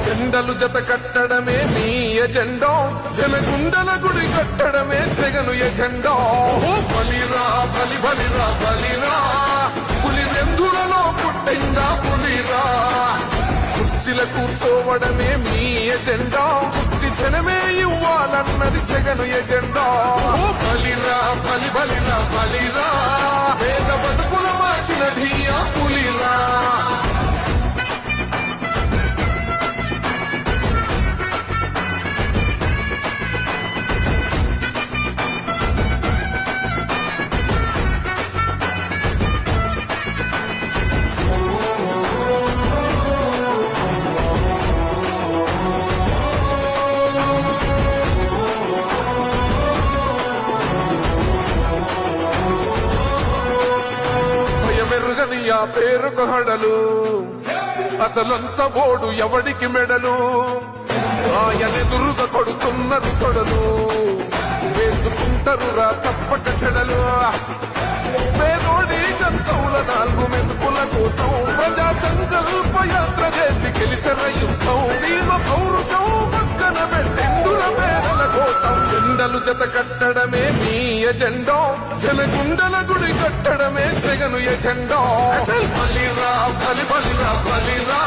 జెండలు జత కట్టడమే మీ ఎజెండా, జనగుండల గుడి కట్టడమే జగను ఎజెండా. బలిరా బలి బలిరా బలిరా, పులి వెందులలో పుట్టిందా పులిరా. కుర్చీల కూర్చోవడమే మీ ఎజెండా, కుర్చీ జనమే ఇవ్వాలన్నది జగను ఎజెండా. బలిరా బలి బలిరా బలిరా, పేద బతుకుల మార్చిన ధీయా పులిరా. ఆ పేరుకు హడలు, అసలంచబోడు ఎవడికి మెడలు. ఆయనెదురుగా కొడుతున్నది తొడలు, వేసుకుంటారు రా తప్పక చెడలు. పేదోడి కంచంల 4 మెతుకుల కోసం ప్రజా సంకల్ప యాత్ర చేసి గెలిసిన యుద్ధం. సీమ పౌరుషం పక్కన పెట్టెండుల పేదల కోసం. జెండలు జత కట్టడమే మీ ఎజెండా, జనగుండల గుడి కట్టడమే జగను ఎజెండా. బలిరా బలి బలిరా బలిరా,